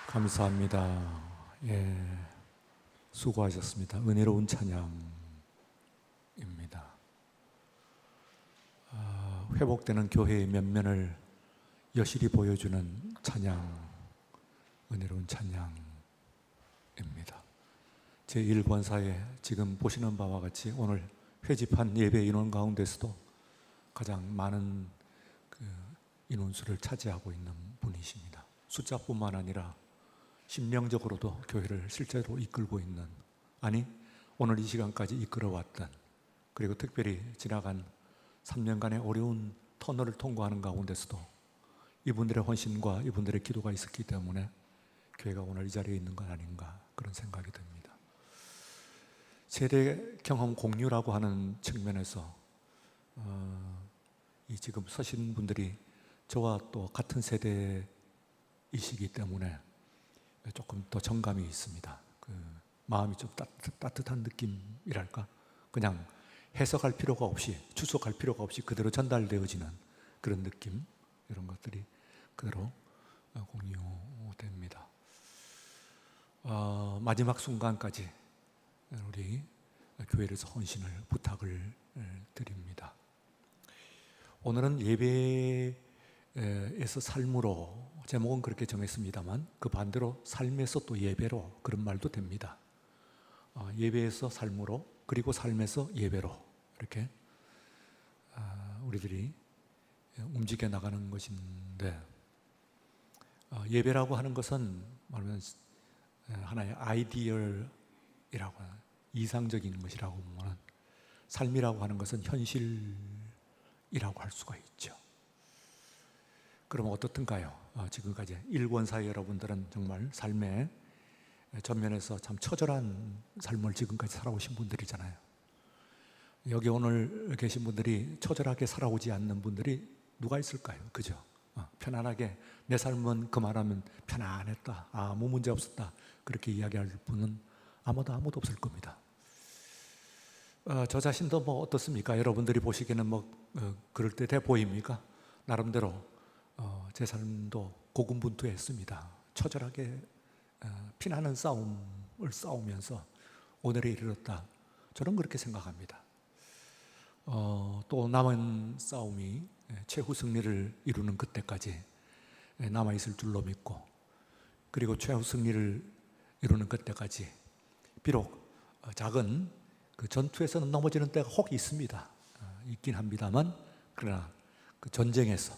감사합니다. 수고하셨습니다. 은혜로운 찬양입니다. 회복되는 교회의 면면을 여실히 보여주는 찬양, 은혜로운 찬양입니다. 제1권사에 지금 보시는 바와 같이 오늘 회집한 예배 인원 가운데서도 가장 많은 인원수를 차지하고 있는 분이십니다. 숫자뿐만 아니라 심령적으로도 교회를 실제로 이끌고 있는, 아니 오늘 이 시간까지 이끌어왔던, 그리고 특별히 지나간 3년간의 어려운 터널을 통과하는 가운데서도 이분들의 헌신과 이분들의 기도가 있었기 때문에 교회가 오늘 이 자리에 있는 건 아닌가, 그런 생각이 듭니다. 세대 경험 공유라고 하는 측면에서 이 지금 서신 분들이 저와 또 같은 세대이시기 때문에 조금 더 정감이 있습니다. 마음이 좀 따뜻한 느낌이랄까? 그냥 해석할 필요가 없이, 추석할 필요가 없이 그대로 전달되어지는 그런 느낌, 이런 것들이 그대로 공유됩니다. 마지막 순간까지 우리 교회에서 헌신을 부탁을 드립니다. 오늘은 예배에서 삶으로, 제목은 그렇게 정했습니다만 그 반대로 삶에서 또 예배로, 그런 말도 됩니다. 예배에서 삶으로, 그리고 삶에서 예배로, 이렇게 우리들이 움직여 나가는 것인데, 예배라고 하는 것은 말하면 하나의 아이디얼이라고 하는, 이상적인 것이라고 보면, 삶이라고 하는 것은 현실이라고 할 수가 있죠. 그러면 어떻든가요? 지금까지 일권사의 여러분들은 정말 삶의 전면에서 참 처절한 삶을 지금까지 살아오신 분들이잖아요. 여기 오늘 계신 분들이 처절하게 살아오지 않는 분들이 누가 있을까요? 그죠? 편안하게 내 삶은 그만하면 편안했다, 아무 문제 없었다, 그렇게 이야기할 분은 아무도 없을 겁니다. 저 자신도 뭐 어떻습니까? 여러분들이 보시기에는 그럴 때 돼 보입니까? 나름대로 제 삶도 고군분투했습니다. 처절하게 피나는 싸움을 싸우면서 오늘에 이르렀다, 저는 그렇게 생각합니다. 또 남은 싸움이 최후 승리를 이루는 그때까지 남아있을 줄로 믿고, 그리고 최후 승리를 이루는 그때까지 비록 작은 그 전투에서는 넘어지는 때가 혹 있습니다. 있긴 합니다만, 그러나 그 전쟁에서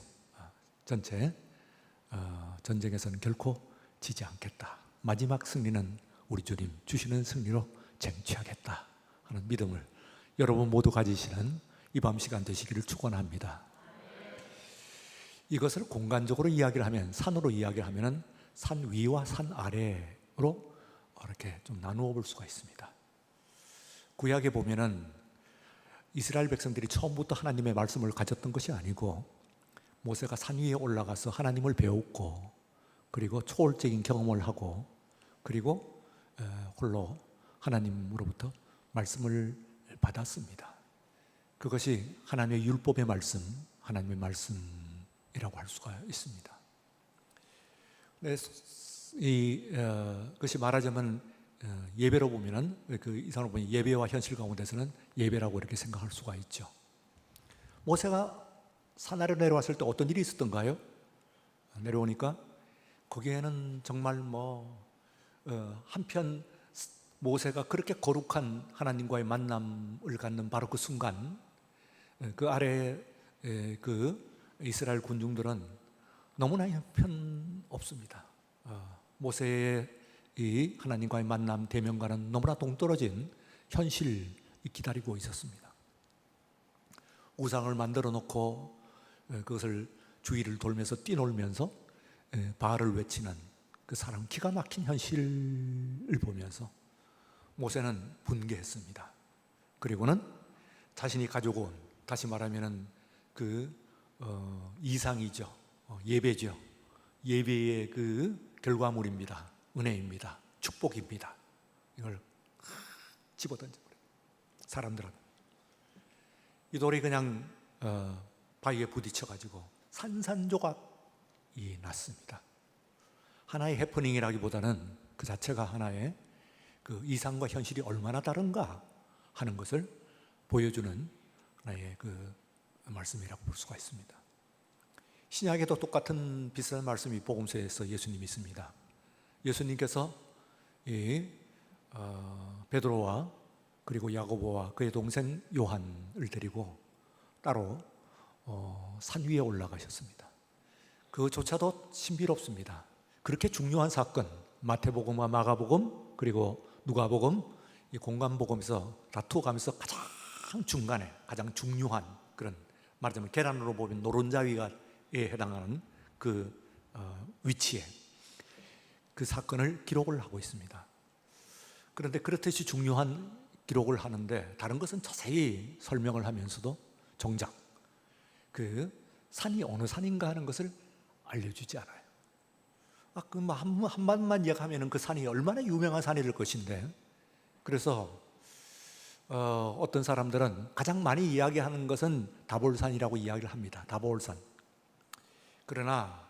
전쟁에서는 결코 지지 않겠다, 마지막 승리는 우리 주님 주시는 승리로 쟁취하겠다 하는 믿음을 여러분 모두 가지시는 이 밤 시간 되시기를 축원합니다. 이것을 공간적으로 이야기를 하면, 산으로 이야기를 하면 산 위와 산 아래로 이렇게 좀 나누어 볼 수가 있습니다. 구약에 보면은 이스라엘 백성들이 처음부터 하나님의 말씀을 가졌던 것이 아니고, 모세가 산 위에 올라가서 하나님을 배웠고, 그리고 초월적인 경험을 하고, 그리고 홀로 하나님으로부터 말씀을 받았습니다. 그것이 하나님의 율법의 말씀, 하나님의 말씀이라고 할 수가 있습니다. 그것이 말하자면 예배로 보면은, 그 이상으로 보면 예배와 현실 가운데서는 예배라고 이렇게 생각할 수가 있죠. 모세가 산 아래로 내려왔을 때 어떤 일이 있었던가요? 내려오니까 거기에는 정말 한편 모세가 그렇게 거룩한 하나님과의 만남을 갖는 바로 그 순간, 그 아래 그 이스라엘 군중들은 너무나 형편없습니다. 모세의 이 하나님과의 만남 대면과는 너무나 동떨어진 현실이 기다리고 있었습니다. 우상을 만들어 놓고 그것을 주위를 돌면서 뛰놀면서 바알을 외치는 그 사람, 기가 막힌 현실을 보면서 모세는 분개했습니다. 그리고는 자신이 가지고 온, 다시 말하면 이상이죠. 예배죠. 예배의 그 결과물입니다. 은혜입니다. 축복입니다. 이걸 집어던져버려요. 사람들은 이 돌이 그냥 바위에 부딪혀가지고 산산조각이 났습니다. 하나의 해프닝이라기보다는 그 자체가 하나의 그 이상과 현실이 얼마나 다른가 하는 것을 보여주는 하나의 그 말씀이라고 볼 수가 있습니다. 신약에도 똑같은 비슷한 말씀이 복음서에서 예수님이 있습니다. 예수님께서 베드로와 그리고 야고보와 그의 동생 요한을 데리고 따로 산 위에 올라가셨습니다. 그조차도 신비롭습니다. 그렇게 중요한 사건, 마태복음과 마가복음 그리고 누가복음, 이 공간복음에서 다투어가면서 가장 중간에 가장 중요한 그런, 말하자면 계란으로 보면 노른자위에 해당하는 그 위치에 그 사건을 기록을 하고 있습니다. 그런데 그렇듯이 중요한 기록을 하는데 다른 것은 자세히 설명을 하면서도 정작 그 산이 어느 산인가 하는 것을 알려주지 않아요. 한마디만 이야기하면 그 산이 얼마나 유명한 산일 것인데, 그래서 어떤 사람들은 가장 많이 이야기하는 것은 다볼산이라고 이야기를 합니다. 다볼산. 그러나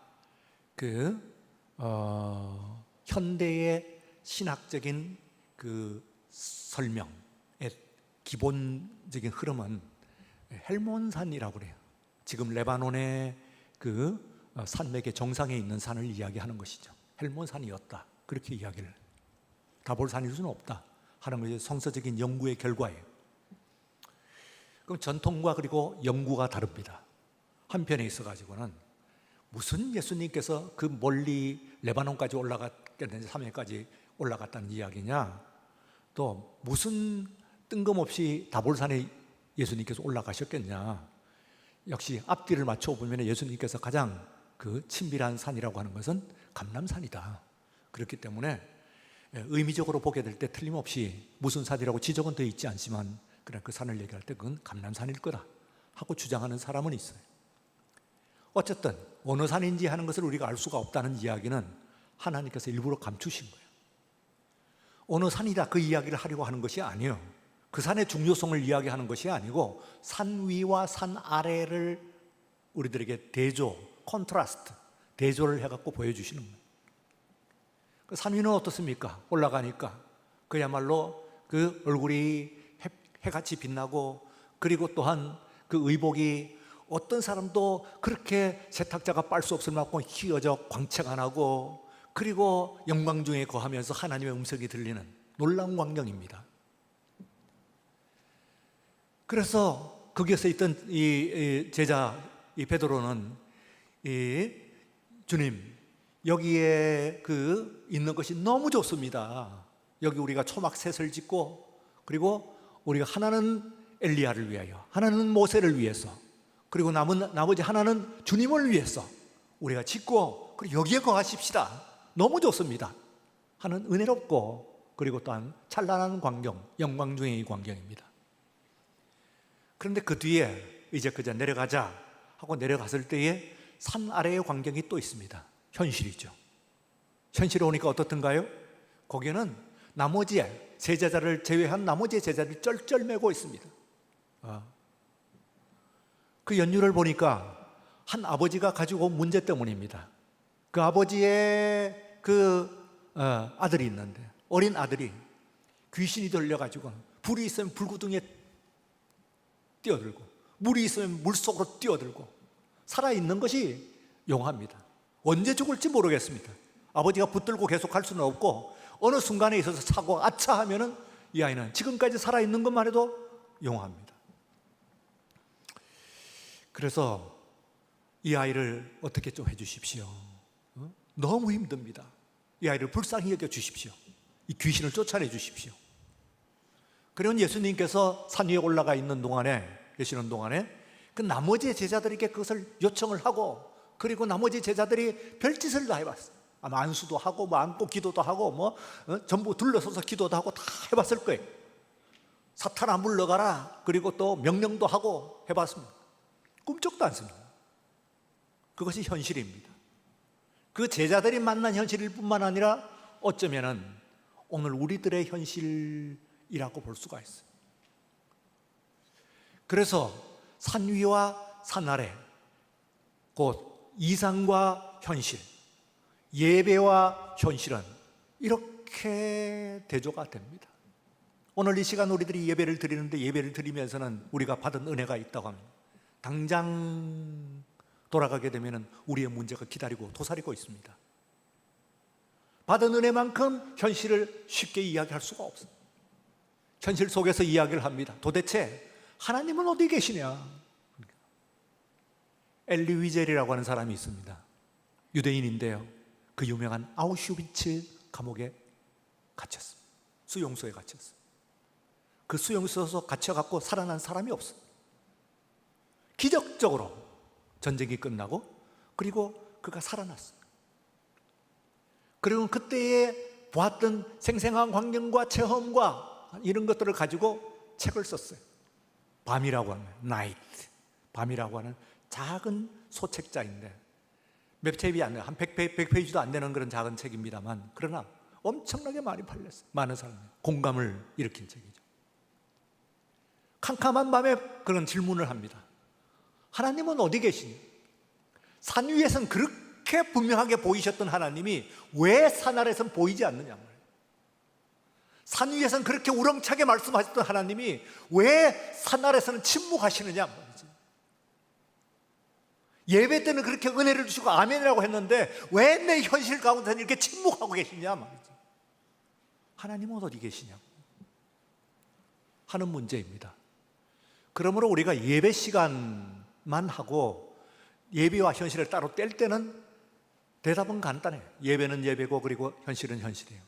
현대의 신학적인 그 설명의 기본적인 흐름은 헬몬산이라고 그래요. 지금 레바논의 그 산맥의 정상에 있는 산을 이야기하는 것이죠. 헬몬산이었다, 그렇게 이야기를. 다볼산일 수는 없다 하는 것이 성서적인 연구의 결과예요. 그럼 전통과 그리고 연구가 다릅니다. 한편에 있어가지고는 무슨 예수님께서 그 멀리 레바논까지 올라갔겠는지, 산맥까지 올라갔다는 이야기냐, 또 무슨 뜬금없이 다볼산에 예수님께서 올라가셨겠냐. 역시 앞뒤를 맞춰 보면 예수님께서 가장 그 친밀한 산이라고 하는 것은 감람산이다. 그렇기 때문에 의미적으로 보게 될 때 틀림없이 무슨 산이라고 지적은 되어 있지 않지만 그냥 그 산을 얘기할 때 그건 감람산일 거다 하고 주장하는 사람은 있어요. 어쨌든 어느 산인지 하는 것을 우리가 알 수가 없다는 이야기는 하나님께서 일부러 감추신 거예요. 어느 산이다 그 이야기를 하려고 하는 것이 아니에요. 그 산의 중요성을 이야기하는 것이 아니고 산 위와 산 아래를 우리들에게 컨트라스트, 대조를 해갖고 보여주시는 거예요. 산 위는 어떻습니까? 올라가니까 그야말로 그 얼굴이 해같이 빛나고, 그리고 또한 그 의복이 어떤 사람도 그렇게 세탁자가 빨 수 없을 만큼 휘어져 광채가 나고, 그리고 영광 중에 거하면서 하나님의 음성이 들리는 놀라운 광경입니다. 그래서 거기에서 있던 이 제자 이 베드로는 주님, 여기에 그 있는 것이 너무 좋습니다. 여기 우리가 초막셋을 짓고, 그리고 우리가 하나는 엘리야를 위하여, 하나는 모세를 위해서, 그리고 나머지 하나는 주님을 위해서 우리가 짓고, 그리고 여기에 거하십시다. 너무 좋습니다 하는 은혜롭고, 그리고 또한 찬란한 광경, 영광 중의 이 광경입니다. 그런데 그 뒤에 이제 그저 내려가자 하고 내려갔을 때에 산 아래의 광경이 또 있습니다. 현실이죠. 현실에 오니까 어떻던가요? 거기는 나머지 제자들을 제외한 나머지 제자들이 쩔쩔매고 있습니다. 그 연유를 보니까 한 아버지가 가지고 온 문제 때문입니다. 그 아버지의 아들이 있는데, 어린 아들이 귀신이 들려가지고 불이 있으면 불구덩이에 뛰어들고, 물이 있으면 물속으로 뛰어들고, 살아있는 것이 용합니다. 언제 죽을지 모르겠습니다. 아버지가 붙들고 계속 갈 수는 없고, 어느 순간에 있어서 사고 아차 하면은 이 아이는 지금까지 살아있는 것만 해도 용합니다. 그래서 이 아이를 어떻게 좀 해주십시오. 너무 힘듭니다. 이 아이를 불쌍히 여겨 주십시오. 이 귀신을 쫓아내 주십시오. 그러면 예수님께서 산 위에 올라가 계시는 동안에 그 나머지 제자들에게 그것을 요청을 하고, 그리고 나머지 제자들이 별짓을 다 해봤어요. 안수도 하고 안고 기도도 하고 전부 둘러서서 기도도 하고 다 해봤을 거예요. 사탄아 물러가라, 그리고 또 명령도 하고 해봤습니다. 꿈쩍도 않습니다. 그것이 현실입니다. 그 제자들이 만난 현실일 뿐만 아니라 어쩌면은 오늘 우리들의 현실이라고 볼 수가 있어요. 그래서 산 위와 산 아래, 곧 이상과 현실, 예배와 현실은 이렇게 대조가 됩니다. 오늘 이 시간 우리들이 예배를 드리는데, 예배를 드리면서는 우리가 받은 은혜가 있다고 합니다. 당장 돌아가게 되면 우리의 문제가 기다리고 도사리고 있습니다. 받은 은혜만큼 현실을 쉽게 이야기할 수가 없어요. 현실 속에서 이야기를 합니다. 도대체 하나님은 어디 계시냐? 엘리 위젤이라고 하는 사람이 있습니다. 유대인인데요, 그 유명한 아우슈비츠 감옥에 갇혔습니다. 수용소에 갇혔어요. 그 수용소에서 갇혀갖고 살아난 사람이 없어요. 기적적으로 전쟁이 끝나고 그리고 그가 살아났어요. 그리고 그때에 보았던 생생한 환경과 체험과 이런 것들을 가지고 책을 썼어요. 밤이라고 하는, 나이트, 밤이라고 하는 작은 소책자인데 몇 페이지 안 돼요. 한 100페이지도 안 되는 그런 작은 책입니다만, 그러나 엄청나게 많이 팔렸어요. 많은 사람이 공감을 일으킨 책이죠. 캄캄한 밤에 그런 질문을 합니다. 하나님은 어디 계시니? 산 위에선 그렇게 분명하게 보이셨던 하나님이 왜 산 아래선 보이지 않느냐 말이에요. 산 위에선 그렇게 우렁차게 말씀하셨던 하나님이 왜 산 아래서는 침묵하시느냐 말이죠. 예배 때는 그렇게 은혜를 주시고 아멘이라고 했는데 왜 내 현실 가운데는 이렇게 침묵하고 계시냐 말이죠. 하나님은 어디 계시냐고 하는 문제입니다. 그러므로 우리가 예배 시간만 하고 예배와 현실을 따로 뗄 때는 대답은 간단해요. 예배는 예배고 그리고 현실은 현실이에요.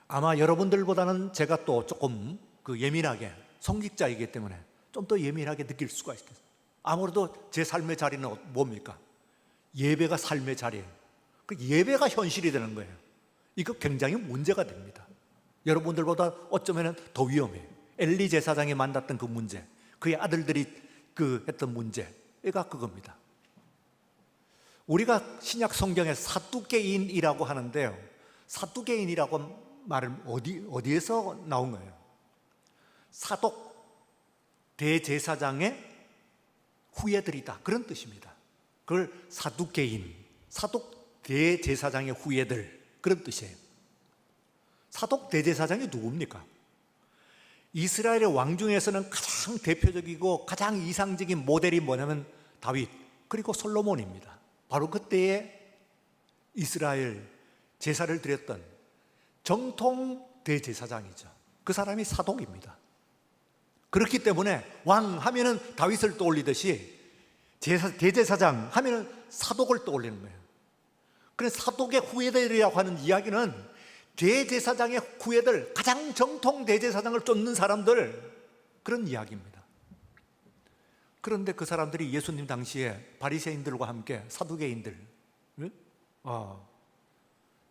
아마 여러분들보다는 제가 또 조금 예민하게, 성직자이기 때문에 좀 더 예민하게 느낄 수가 있겠어요. 아무래도 제 삶의 자리는 뭡니까? 예배가 삶의 자리예요. 그 예배가 현실이 되는 거예요. 이거 굉장히 문제가 됩니다. 여러분들보다 어쩌면 더 위험해요. 엘리 제사장이 만났던 그 문제, 그의 아들들이 했던 문제가 그겁니다. 우리가 신약 성경에 사두개인이라고 하는데요, 사두개인이라고 말은 어디에서 나온 거예요? 사독 대제사장의 후예들이다, 그런 뜻입니다. 그걸 사두개인, 사독 대제사장의 후예들, 그런 뜻이에요. 사독 대제사장이 누굽니까? 이스라엘의 왕 중에서는 가장 대표적이고 가장 이상적인 모델이 뭐냐면 다윗 그리고 솔로몬입니다. 바로 그때에 이스라엘 제사를 드렸던 정통 대제사장이죠. 그 사람이 사독입니다. 그렇기 때문에 왕 하면은 다윗을 떠올리듯이 대제사장 하면은 사독을 떠올리는 거예요. 그래서 사독의 후예들이라고 하는 이야기는 대제사장의 후예들, 가장 정통 대제사장을 쫓는 사람들, 그런 이야기입니다. 그런데 그 사람들이 예수님 당시에 바리새인들과 함께 사두개인들,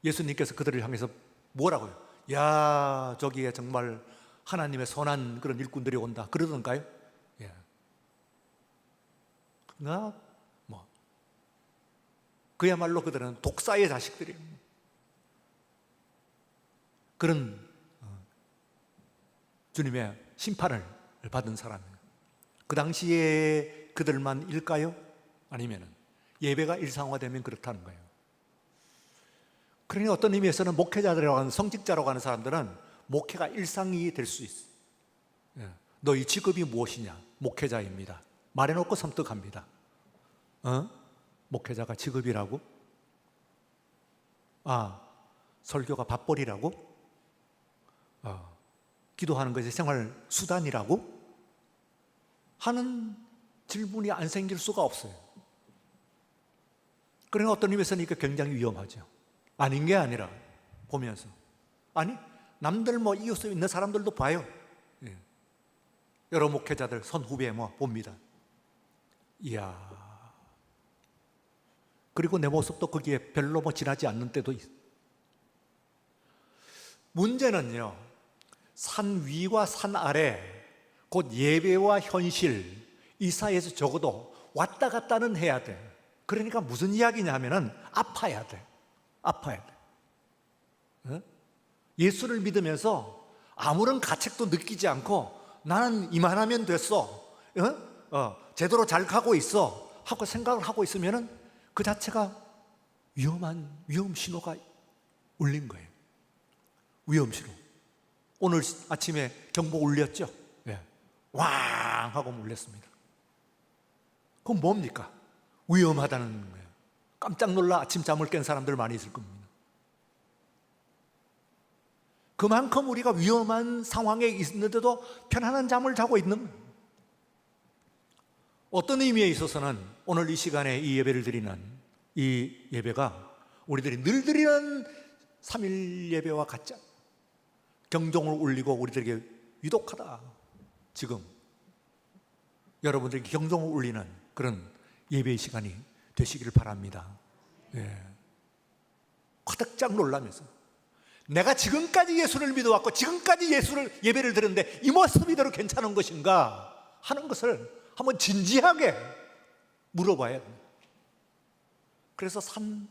예수님께서 그들을 향해서 뭐라고요? 야, 저기에 정말 하나님의 선한 그런 일꾼들이 온다, 그러던가요? 예. 그야말로 그들은 독사의 자식들이에요. 그런 주님의 심판을 받은 사람이에요. 그 당시에 그들만일까요? 아니면 예배가 일상화되면 그렇다는 거예요. 그러니 어떤 의미에서는 목회자들이라고 하는, 성직자라고 하는 사람들은 목회가 일상이 될 수 있어요. 너희 직업이 무엇이냐? 목회자입니다. 말해놓고 섬뜩합니다. 목회자가 직업이라고? 설교가 밥벌이라고? 기도하는 것이 생활 수단이라고? 하는 질문이 안 생길 수가 없어요. 그러나 어떤 의미에서는 이게 굉장히 위험하죠. 아닌 게 아니라 보면서, 아니 남들 이웃에 있는 사람들도 봐요. 여러 목회자들 선후배 봅니다. 이야, 그리고 내 모습도 거기에 별로 지나지 않는 때도 있어요. 문제는요, 산 위와 산 아래, 곧 예배와 현실, 이 사이에서 적어도 왔다 갔다는 해야 돼. 그러니까 무슨 이야기냐 하면은 아파야 돼. 아파야 돼. 예수를 믿으면서 아무런 가책도 느끼지 않고 나는 이만하면 됐어, 제대로 잘 가고 있어 하고 생각을 하고 있으면은 그 자체가 위험 신호가 울린 거예요. 위험 신호. 오늘 아침에 경보 울렸죠? 예. 왕 하고 울렸습니다. 그건 뭡니까? 위험하다는 거예요. 깜짝 놀라 아침 잠을 깬 사람들 많이 있을 겁니다. 그만큼 우리가 위험한 상황에 있는데도 편안한 잠을 자고 있는 거예요. 어떤 의미에 있어서는 오늘 이 시간에 이 예배를 드리는 이 예배가 우리들이 늘 드리는 3일 예배와 같지 않아요. 경종을 울리고 우리들에게 유독하다. 지금 여러분들에게 경종을 울리는 그런 예배의 시간이 되시기를 바랍니다. 예. 화들짝 놀라면서 내가 지금까지 예수를 믿어왔고 지금까지 예배를 드렸는데 이 모습 이대로 괜찮은 것인가 하는 것을 한번 진지하게 물어봐야 합니다. 그래서 산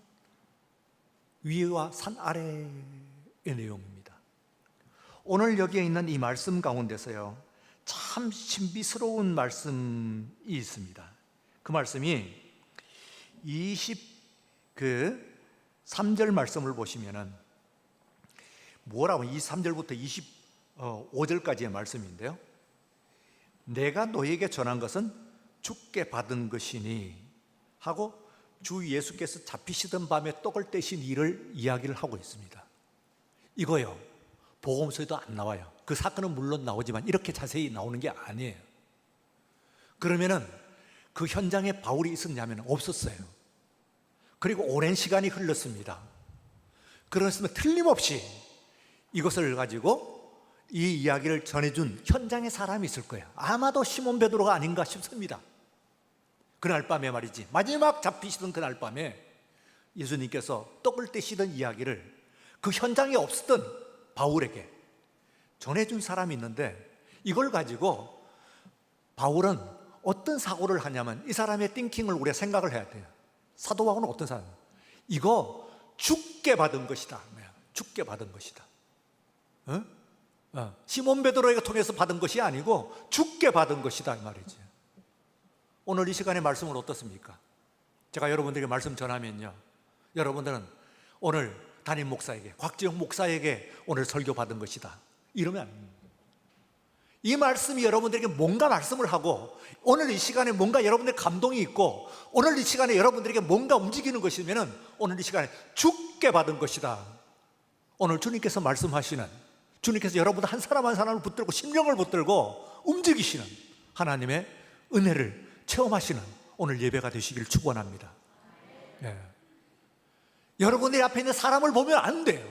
위와 산 아래의 내용입니다. 오늘 여기에 있는 이 말씀 가운데서요, 참 신비스러운 말씀이 있습니다. 그 말씀이 23절 말씀을 보시면은 뭐라고 23절부터 25절까지의 말씀인데요. 내가 너에게 전한 것은 주께 받은 것이니 하고 주 예수께서 잡히시던 밤에 떡을 떼신 일을 이야기를 하고 있습니다. 이거요, 복음서에도 안 나와요. 그 사건은 물론 나오지만 이렇게 자세히 나오는 게 아니에요. 그러면은 그 현장에 바울이 있었냐면 없었어요. 그리고 오랜 시간이 흘렀습니다. 그렇으면 틀림없이 이것을 가지고 이 이야기를 전해준 현장에 사람이 있을 거예요. 아마도 시몬 베드로가 아닌가 싶습니다. 그날 밤에 말이지, 마지막 잡히시던 그날 밤에 예수님께서 떡을 떼시던 이야기를 그 현장에 없었던 바울에게 전해준 사람이 있는데, 이걸 가지고 바울은 어떤 사고를 하냐면 이 사람의 띵킹을 우리가 생각을 해야 돼요. 사도 바울은 어떤 사람? 이거 주께 받은 것이다. 주께 받은 것이다. 시몬 베드로에게 통해서 받은 것이 아니고 주께 받은 것이다 이 말이지. 오늘 이 시간의 말씀은 어떻습니까? 제가 여러분들에게 말씀 전하면요, 여러분들은 오늘 담임 목사에게, 곽지영 목사에게 오늘 설교 받은 것이다 이러면 안 됩니다. 이 말씀이 여러분들에게 뭔가 말씀을 하고 오늘 이 시간에 뭔가 여러분들 감동이 있고 오늘 이 시간에 여러분들에게 뭔가 움직이는 것이면 오늘 이 시간에 주께 받은 것이다. 오늘 주님께서 말씀하시는, 주님께서 여러분들 한 사람 한 사람을 붙들고 심령을 붙들고 움직이시는 하나님의 은혜를 체험하시는 오늘 예배가 되시길 축원합니다. 예. 여러분들이 앞에 있는 사람을 보면 안 돼요.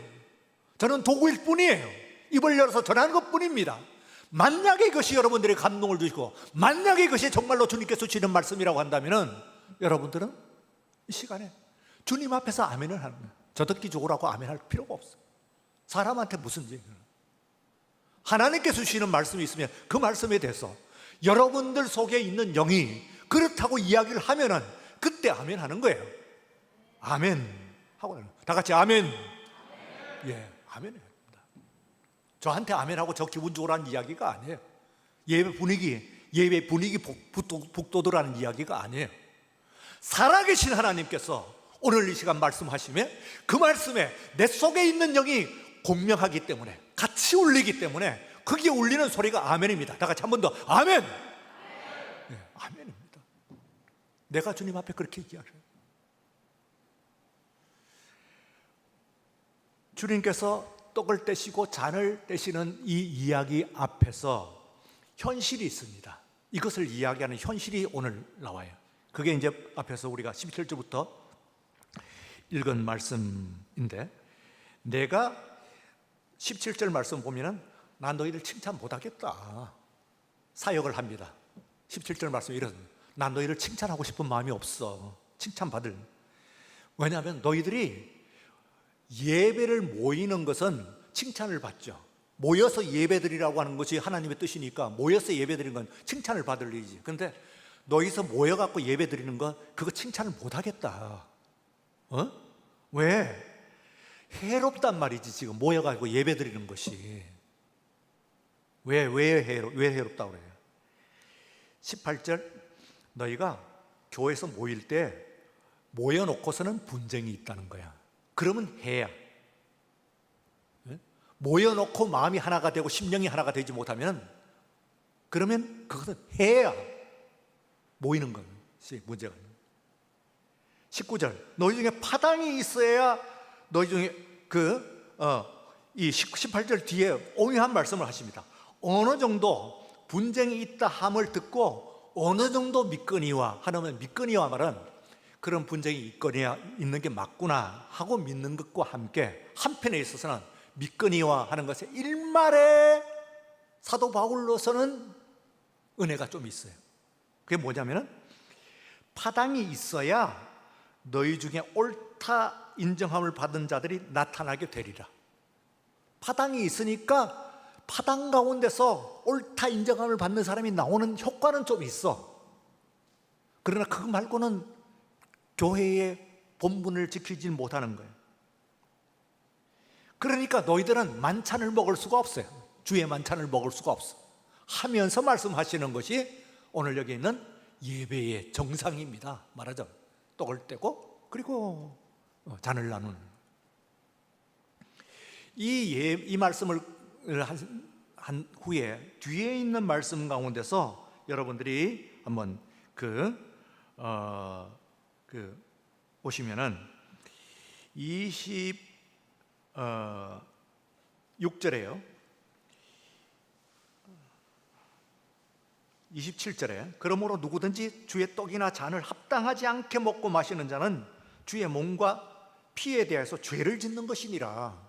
저는 도구일 뿐이에요. 입을 열어서 전하는 것 뿐입니다. 만약에 이것이 여러분들의 감동을 주시고 만약에 이것이 정말로 주님께서 주시는 말씀이라고 한다면 여러분들은 이 시간에 주님 앞에서 아멘을 하는 거예요. 저 듣기 좋으라고 아멘할 필요가 없어요. 사람한테 무슨 얘기를. 하나님께서 주시는 말씀이 있으면 그 말씀에 대해서 여러분들 속에 있는 영이 그렇다고 이야기를 하면은 그때 아멘 하는 거예요. 아멘 하고 다 같이 아멘. 예, 아멘입니다. 저한테 아멘하고 저 기분 좋으라는 이야기가 아니에요. 예배 분위기 북돋으라는 이야기가 아니에요. 살아계신 하나님께서 오늘 이 시간 말씀하시면 그 말씀에 내 속에 있는 영이 공명하기 때문에 같이 울리기 때문에 거기에 울리는 소리가 아멘입니다. 다 같이 한 번 더 아멘. 네, 아멘입니다. 내가 주님 앞에 그렇게 이야기해요. 주님께서 떡을 떼시고 잔을 떼시는 이 이야기 앞에서 현실이 있습니다. 이것을 이야기하는 현실이 오늘 나와요. 그게 이제 앞에서 우리가 17절부터 읽은 말씀인데, 내가 17절 말씀 보면은 난 너희들 칭찬 못하겠다 사역을 합니다. 17절 말씀이 이렇습니다. 난 너희를 칭찬하고 싶은 마음이 없어. 칭찬받을. 왜냐하면 너희들이 예배를 모이는 것은 칭찬을 받죠. 모여서 예배드리라고 하는 것이 하나님의 뜻이니까 모여서 예배드리는 건 칭찬을 받을 일이지. 그런데 너희서 모여갖고 예배드리는 건 그거 칭찬을 못하겠다. 왜? 해롭단 말이지. 지금 모여가지고 예배드리는 것이 왜 해롭다고 그래요? 18절, 너희가 교회에서 모일 때 모여놓고서는 분쟁이 있다는 거야. 그러면 해야. 모여놓고 마음이 하나가 되고 심령이 하나가 되지 못하면, 그러면 그것은 해야 모이는 것이 문제가 있는. 19절, 너희 중에 파당이 있어야 너희 중에 이 18절 뒤에 오묘한 말씀을 하십니다. 어느 정도 분쟁이 있다 함을 듣고 어느 정도 믿거니와 하면, 믿거니와 말은 그런 분쟁이 있거니와 있는 게 맞구나 하고 믿는 것과 함께 한편에 있어서는 믿거니와 하는 것에 일말에 사도 바울로서는 은혜가 좀 있어요. 그게 뭐냐면은 파당이 있어야 너희 중에 옳다 인정함을 받은 자들이 나타나게 되리라. 파당이 있으니까 파당 가운데서 옳다 인정함을 받는 사람이 나오는 효과는 좀 있어. 그러나 그거 말고는 교회의 본분을 지키지 못하는 거예요. 그러니까 너희들은 만찬을 먹을 수가 없어요. 주의 만찬을 먹을 수가 없어 하면서 말씀하시는 것이 오늘 여기 있는 예배의 정상입니다. 말하자면 떡을 떼고 그리고 잔을 나누는. 이 말씀을 한 후에 뒤에 있는 말씀 가운데서 여러분들이 한번 보시면은 26절에요. 27절에 그러므로 누구든지 주의 떡이나 잔을 합당하지 않게 먹고 마시는 자는 주의 몸과 피에 대해서 죄를 짓는 것이니라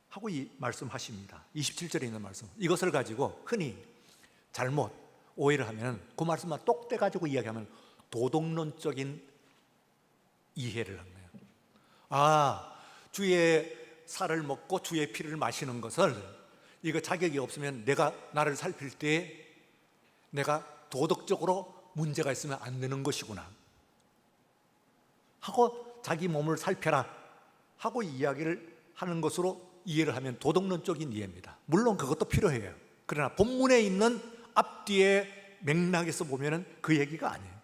하고 이 말씀하십니다. 27절에 있는 말씀, 이것을 가지고 흔히 잘못 오해를 하면 그 말씀만 똑대 가지고 이야기하면 도덕론적인 이해를 하는 거예요. 주의 살을 먹고 주의 피를 마시는 것을, 이거 자격이 없으면 내가 나를 살필 때 내가 도덕적으로 문제가 있으면 안 되는 것이구나 하고 자기 몸을 살펴라 하고 이야기를 하는 것으로 이해를 하면 도덕론적인 이해입니다. 물론 그것도 필요해요. 그러나 본문에 있는 앞뒤의 맥락에서 보면 그 얘기가 아니에요.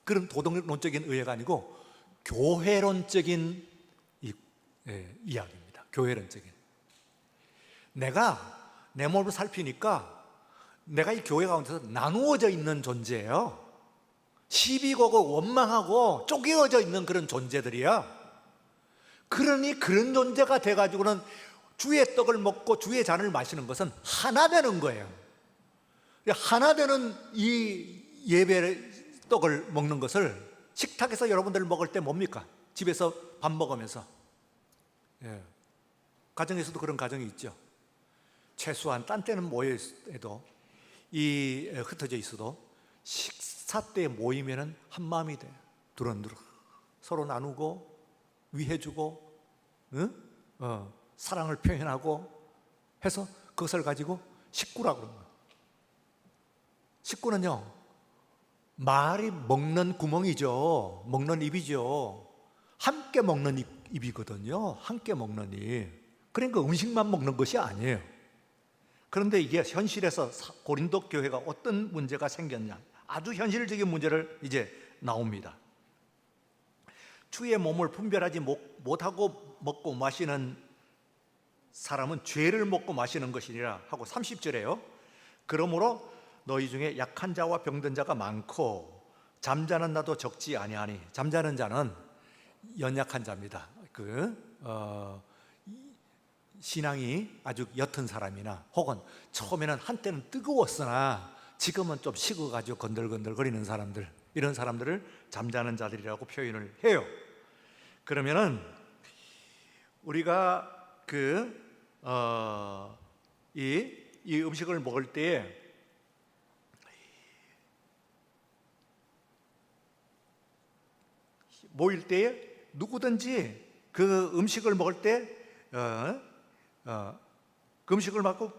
그런 도덕론적인 의해가 아니고 교회론적인 이야기입니다. 교회론적인. 내가 내 몸을 살피니까 내가 이 교회 가운데서 나누어져 있는 존재예요. 시비 거고 원망하고 쪼개어져 있는 그런 존재들이야. 그러니 그런 존재가 돼가지고는 주의 떡을 먹고 주의 잔을 마시는 것은 하나 되는 거예요. 하나 되는 이 예배 떡을 먹는 것을 식탁에서 여러분들 먹을 때 뭡니까? 집에서 밥 먹으면서, 가정에서도 그런 가정이 있죠. 최소한 딴 때는 모여도 흩어져 있어도 식사 때 모이면은 한 마음이 돼. 두런두런 서로 나누고 위해주고 사랑을 표현하고 해서 그것을 가지고 식구라고 그러는 거예요. 식구는요, 말이 먹는 구멍이죠. 먹는 입이죠. 함께 먹는 입이거든요. 함께 먹는 입. 그러니까 음식만 먹는 것이 아니에요. 그런데 이게 현실에서 고린도 교회가 어떤 문제가 생겼냐, 아주 현실적인 문제를 이제 나옵니다. 주의 몸을 분별하지 못하고 먹고 마시는 사람은 죄를 먹고 마시는 것이니라 하고 30절에요. 그러므로 너희 중에 약한 자와 병든 자가 많고 잠자는 나도 적지 아니하니. 잠자는 자는 연약한 자입니다. 신앙이 아주 옅은 사람이나 혹은 처음에는 한때는 뜨거웠으나 지금은 좀 식어가지고 건들건들거리는 사람들, 이런 사람들을 잠자는 자들이라고 표현을 해요. 그러면은 우리가 이 음식을 먹을 때에 모일 때에 누구든지 그 음식을 먹을 때 그 음식을 먹고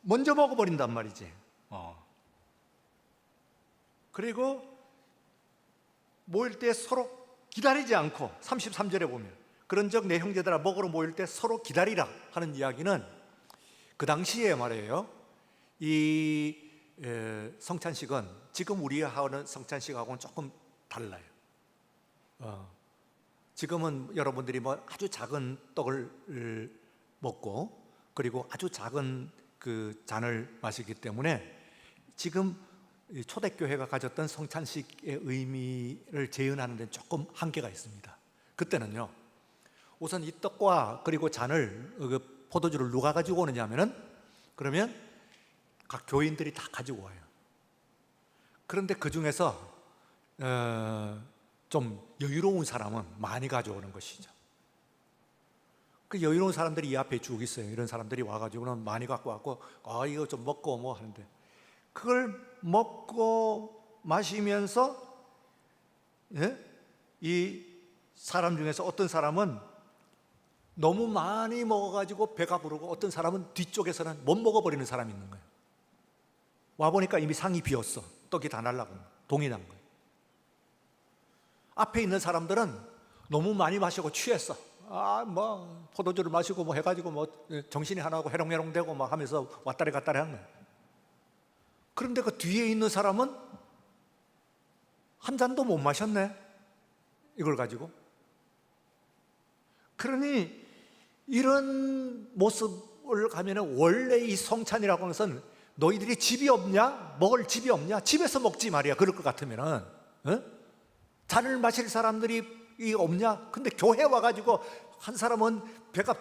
먼저 먹어버린단 말이지. 그리고 모일 때 서로 기다리지 않고 33절에 보면 그런즉 내 형제들아 먹으러 모일 때 서로 기다리라 하는 이야기는 그 당시에 말이에요. 이 성찬식은 지금 우리가 하는 성찬식하고는 조금 달라요. 지금은 여러분들이 뭐 아주 작은 떡을 먹고 그리고 아주 작은 그 잔을 마시기 때문에 지금 초대교회가 가졌던 성찬식의 의미를 재현하는 데는 조금 한계가 있습니다. 그때는요, 우선 이 떡과 그리고 잔을, 그 포도주를 누가 가지고 오느냐 하면은, 그러면 각 교인들이 다 가지고 와요. 그런데 그 중에서 좀 여유로운 사람은 많이 가져오는 것이죠. 그 여유로운 사람들이 이 앞에 쭉 있어요. 이런 사람들이 와가지고는 많이 갖고 왔고, 이거 좀 먹고 뭐 하는데, 그걸 먹고 마시면서, 이 사람 중에서 어떤 사람은 너무 많이 먹어가지고 배가 부르고, 어떤 사람은 뒤쪽에서는 못 먹어버리는 사람이 있는 거예요. 와보니까 이미 상이 비었어. 떡이 다 날라고 동이 난 거예요. 앞에 있는 사람들은 너무 많이 마시고 취했어. 뭐 포도주를 마시고 뭐 해가지고 뭐 정신이 하나고 해롱해롱되고 막 하면서 왔다리 갔다리 한 거예요. 그런데 그 뒤에 있는 사람은 한 잔도 못 마셨네, 이걸 가지고. 그러니 이런 모습을 가면은, 원래 이 성찬이라고 하는 것은 너희들이 집이 없냐? 먹을 집이 없냐? 집에서 먹지 말이야. 그럴 것 같으면은, 잔을 마실 사람들이 없냐? 근데 교회 와가지고 한 사람은 배가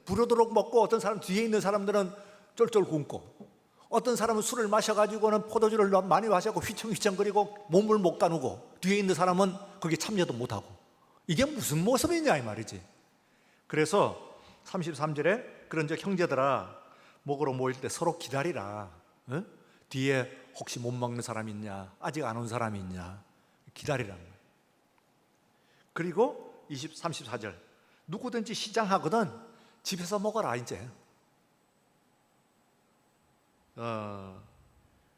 부르도록 먹고, 어떤 사람 뒤에 있는 사람들은 쫄쫄 굶고, 어떤 사람은 술을 마셔가지고는 포도주를 많이 마셔고 휘청휘청거리고 몸을 못 가누고, 뒤에 있는 사람은 거기에 참여도 못하고. 이게 무슨 모습이냐 이 말이지. 그래서 33절에 그런즉 형제들아, 먹으러 모일 때 서로 기다리라. 뒤에 혹시 못 먹는 사람이 있냐, 아직 안 온 사람이 있냐, 기다리라는 거예요. 그리고 34절, 누구든지 시장하거든 집에서 먹어라. 이제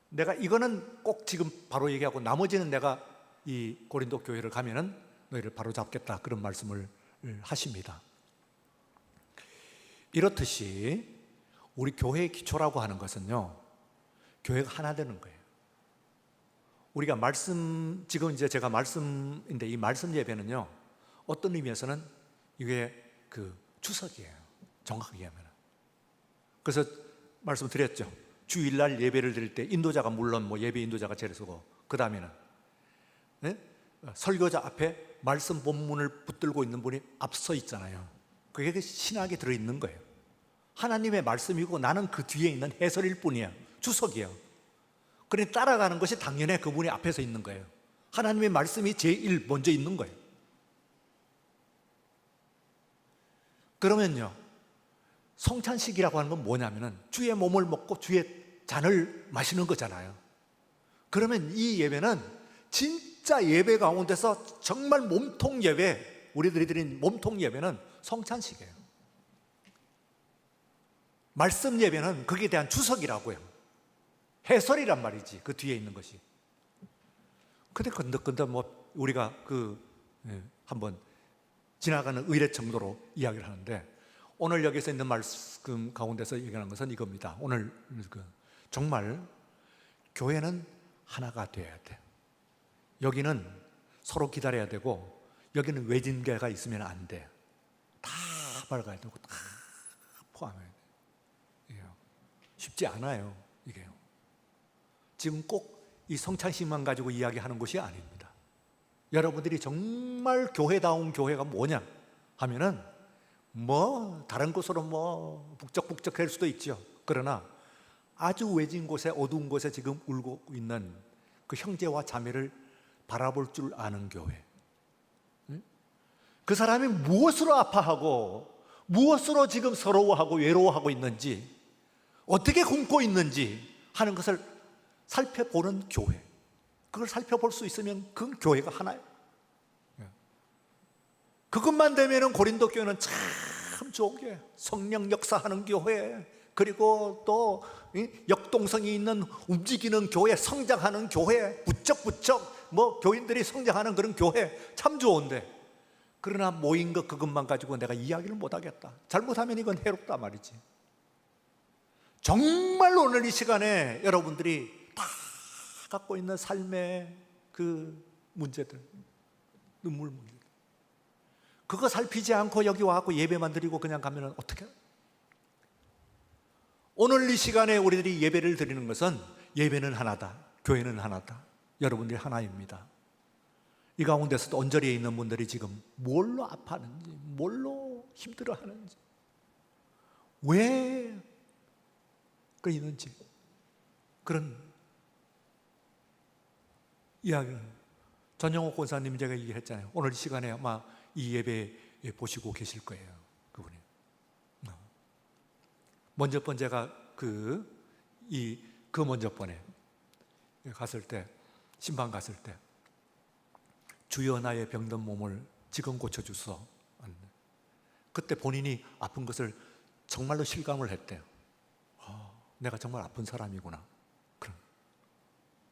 내가 이거는 꼭 지금 바로 얘기하고, 나머지는 내가 이 고린도 교회를 가면은 너희를 바로 잡겠다, 그런 말씀을 하십니다. 이렇듯이 우리 교회의 기초라고 하는 것은요, 교회가 하나 되는 거예요. 우리가 지금 이제 제가 말씀인데, 이 말씀 예배는요, 어떤 의미에서는 이게 그 추석이에요. 정확하게 하면. 그래서 말씀드렸죠. 주일날 예배를 드릴 때 인도자가, 물론 뭐 예배 인도자가 제를 서고, 그 다음에는 설교자 앞에 말씀 본문을 붙들고 있는 분이 앞서 있잖아요. 그게 신학에 들어있는 거예요. 하나님의 말씀이고 나는 그 뒤에 있는 해설일 뿐이에요. 주석이에요. 그러니 따라가는 것이 당연해. 그분이 앞에서 있는 거예요. 하나님의 말씀이 제일 먼저 있는 거예요. 그러면요, 성찬식이라고 하는 건 뭐냐면은 주의 몸을 먹고 주의 잔을 마시는 거잖아요. 그러면 이 예배는 진짜 예배 가운데서 정말 몸통 예배, 우리들이 드린 몸통 예배는 성찬식이에요. 말씀 예배는 거기에 대한 주석이라고요. 해설이란 말이지, 그 뒤에 있는 것이. 근데 건덕건덕 뭐 우리가 한번 지나가는 의례 정도로 이야기를 하는데, 오늘 여기서 있는 말씀 가운데서 얘기하는 것은 이겁니다. 오늘 정말 교회는 하나가 되어야 돼. 여기는 서로 기다려야 되고, 여기는 외진계가 있으면 안 돼. 다 밝아야 되고 다 포함해야 돼. 쉽지 않아요, 이게요. 지금 꼭 이 성찬식만 가지고 이야기하는 것이 아닙니다. 여러분들이 정말 교회다운 교회가 뭐냐 하면은, 뭐 다른 곳으로 뭐 북적북적할 수도 있죠. 그러나 아주 외진 곳에, 어두운 곳에 지금 울고 있는 그 형제와 자매를 바라볼 줄 아는 교회. 그 사람이 무엇으로 아파하고 무엇으로 지금 서러워하고 외로워하고 있는지, 어떻게 굶고 있는지 하는 것을 살펴보는 교회. 그걸 살펴볼 수 있으면 그 교회가 하나예요. 그것만 되면은 고린도 교회는 참 좋은 교회, 성령 역사하는 교회, 그리고 또 역동성이 있는 움직이는 교회, 성장하는 교회, 부쩍부쩍 뭐 교인들이 성장하는 그런 교회, 참 좋은데, 그러나 모인 것 그것만 가지고 내가 이야기를 못하겠다. 잘못하면 이건 해롭다 말이지. 정말 오늘 이 시간에 여러분들이 다 갖고 있는 삶의 그 문제들, 눈물 문제들. 그거 살피지 않고 여기 와갖고 예배만 드리고 그냥 가면 어떻게? 오늘 이 시간에 우리들이 예배를 드리는 것은 예배는 하나다, 교회는 하나다, 여러분들이 하나입니다. 이 가운데서도 언저리에 있는 분들이 지금 뭘로 아파하는지, 뭘로 힘들어하는지, 왜 있는지 그런 이야기를 전영옥 권사님 제가 얘기했잖아요. 오늘 이 시간에 아마 이 예배 보시고 계실 거예요. 그분이. 먼저 번 제가 먼저 번에 갔을 때, 신방 갔을 때, 주여 나의 병든 몸을 지금 고쳐주소. 그때 본인이 아픈 것을 정말로 실감을 했대요. 내가 정말 아픈 사람이구나. 그럼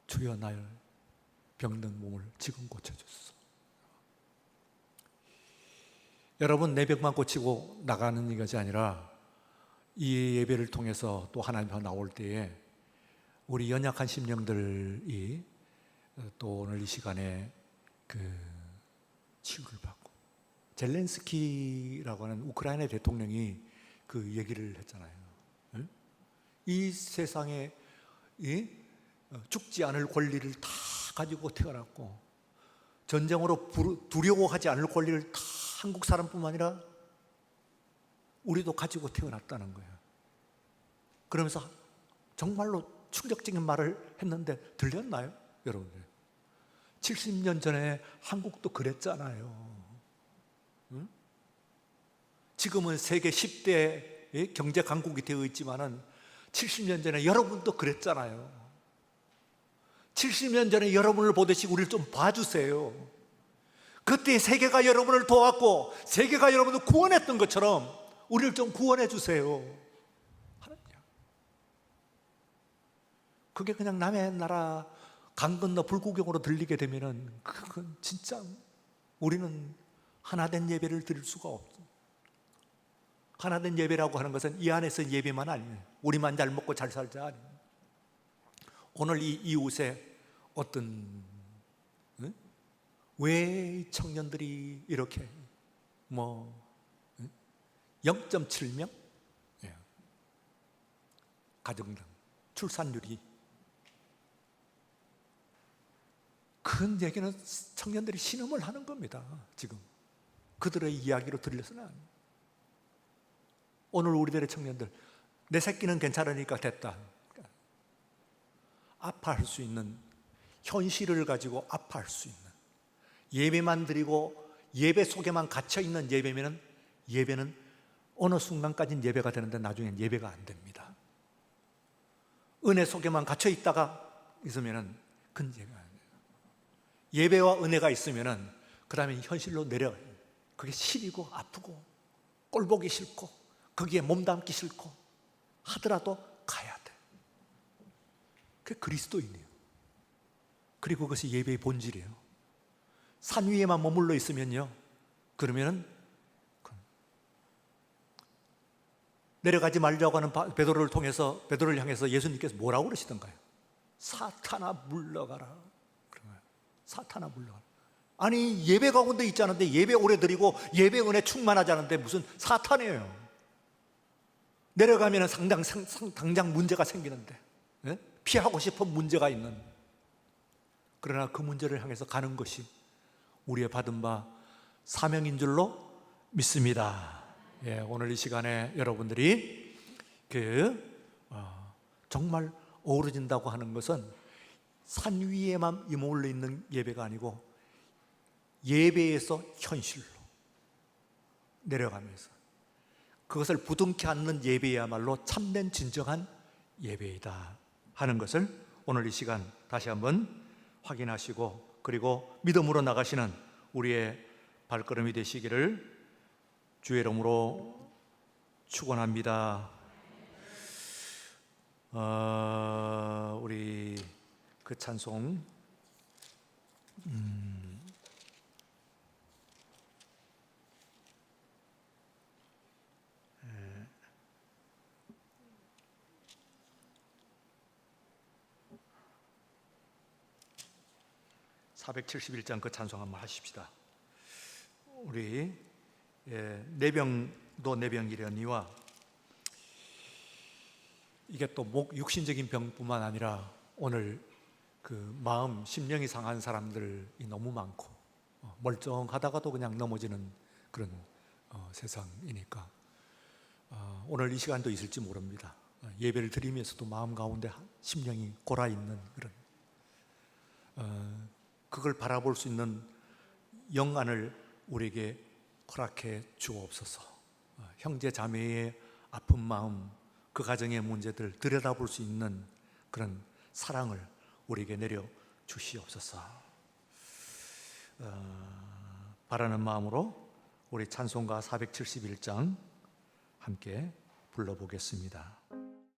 주여 나의 병든 몸을 지금 고쳐주소. 여러분, 내 병만 고치고 나가는 것이 아니라 이 예배를 통해서 또 하나님 앞에 나올 때에 우리 연약한 심령들이 또 오늘 이 시간에 치유를 받고, 젤렌스키라고 하는 우크라이나 대통령이 그 얘기를 했잖아요. 이 세상에 죽지 않을 권리를 다 가지고 태어났고, 전쟁으로 두려워하지 않을 권리를 다 한국 사람뿐만 아니라 우리도 가지고 태어났다는 거예요. 그러면서 정말로 충격적인 말을 했는데 들렸나요, 여러분들? 70년 전에 한국도 그랬잖아요. 응? 지금은 세계 10대 경제 강국이 되어 있지만은 70년 전에 여러분도 그랬잖아요. 70년 전에 여러분을 보듯이 우리를 좀 봐주세요. 그때 세계가 여러분을 도왔고 세계가 여러분을 구원했던 것처럼 우리를 좀 구원해 주세요. 그게 그냥 남의 나라 강 건너 불구경으로 들리게 되면은 그건 진짜 우리는 하나된 예배를 드릴 수가 없어. 하나된 예배라고 하는 것은 이 안에서 예배만 아니에요. 우리만 잘 먹고 잘 살자 아니에요. 오늘 이 이웃에 어떤 왜 청년들이 이렇게 0.7명 가정당 출산율이, 그 얘기는 청년들이 신음을 하는 겁니다. 지금 그들의 이야기로 들려서는 안 돼요. 오늘 우리들의 청년들, 내 새끼는 괜찮으니까 됐다, 아파할 수 있는 현실을 가지고 아파할 수 있는, 예배만 드리고 예배 속에만 갇혀 있는 예배는 어느 순간까지는 예배가 되는데 나중엔 예배가 안 됩니다. 은혜 속에만 갇혀 있다가 있으면은 그건 예배가 안 돼요. 예배와 은혜가 있으면은 그 다음에 현실로 내려가요. 그게 시리고 아프고 꼴보기 싫고 거기에 몸담기 싫고 하더라도 가야 돼. 그게 그리스도인이에요. 그리고 그것이 예배의 본질이에요. 산 위에만 머물러 있으면요, 그러면은 내려가지 말자고 하는 베드로를 향해서 예수님께서 뭐라고 그러시던가요? 사탄아 물러가라. 사탄아 물러가라. 아니, 예배 가운데 있지 않은데, 예배 오래 드리고 예배 은혜 충만하지 않은데 무슨 사탄이에요? 내려가면 당장 문제가 생기는데, 피하고 싶은 문제가 있는, 그러나 그 문제를 향해서 가는 것이 우리의 받은 바 사명인 줄로 믿습니다. 오늘 이 시간에 여러분들이 정말 어우러진다고 하는 것은 산 위에만 머물러 있는 예배가 아니고 예배에서 현실로 내려가면서 그것을 부둥켜 안는 예배야말로 참된 진정한 예배이다 하는 것을 오늘 이 시간 다시 한번 확인하시고, 그리고 믿음으로 나가시는 우리의 발걸음이 되시기를 주의 이름으로 축원합니다. 우리 그 찬송 471장 그 찬송 한번 하십시다. 우리 내병도 내병이려니와 이게 또 육신적인 병뿐만 아니라 오늘 그 마음, 심령이 상한 사람들이 너무 많고 멀쩡하다가도 그냥 넘어지는 그런 세상이니까 오늘 이 시간도 있을지 모릅니다. 예배를 드리면서도 마음 가운데 심령이 골아있는 그런 그걸 바라볼 수 있는 영안을 우리에게 허락해 주옵소서. 형제 자매의 아픈 마음, 그 가정의 문제들 들여다볼 수 있는 그런 사랑을 우리에게 내려 주시옵소서. 바라는 마음으로 우리 찬송가 471장 함께 불러보겠습니다.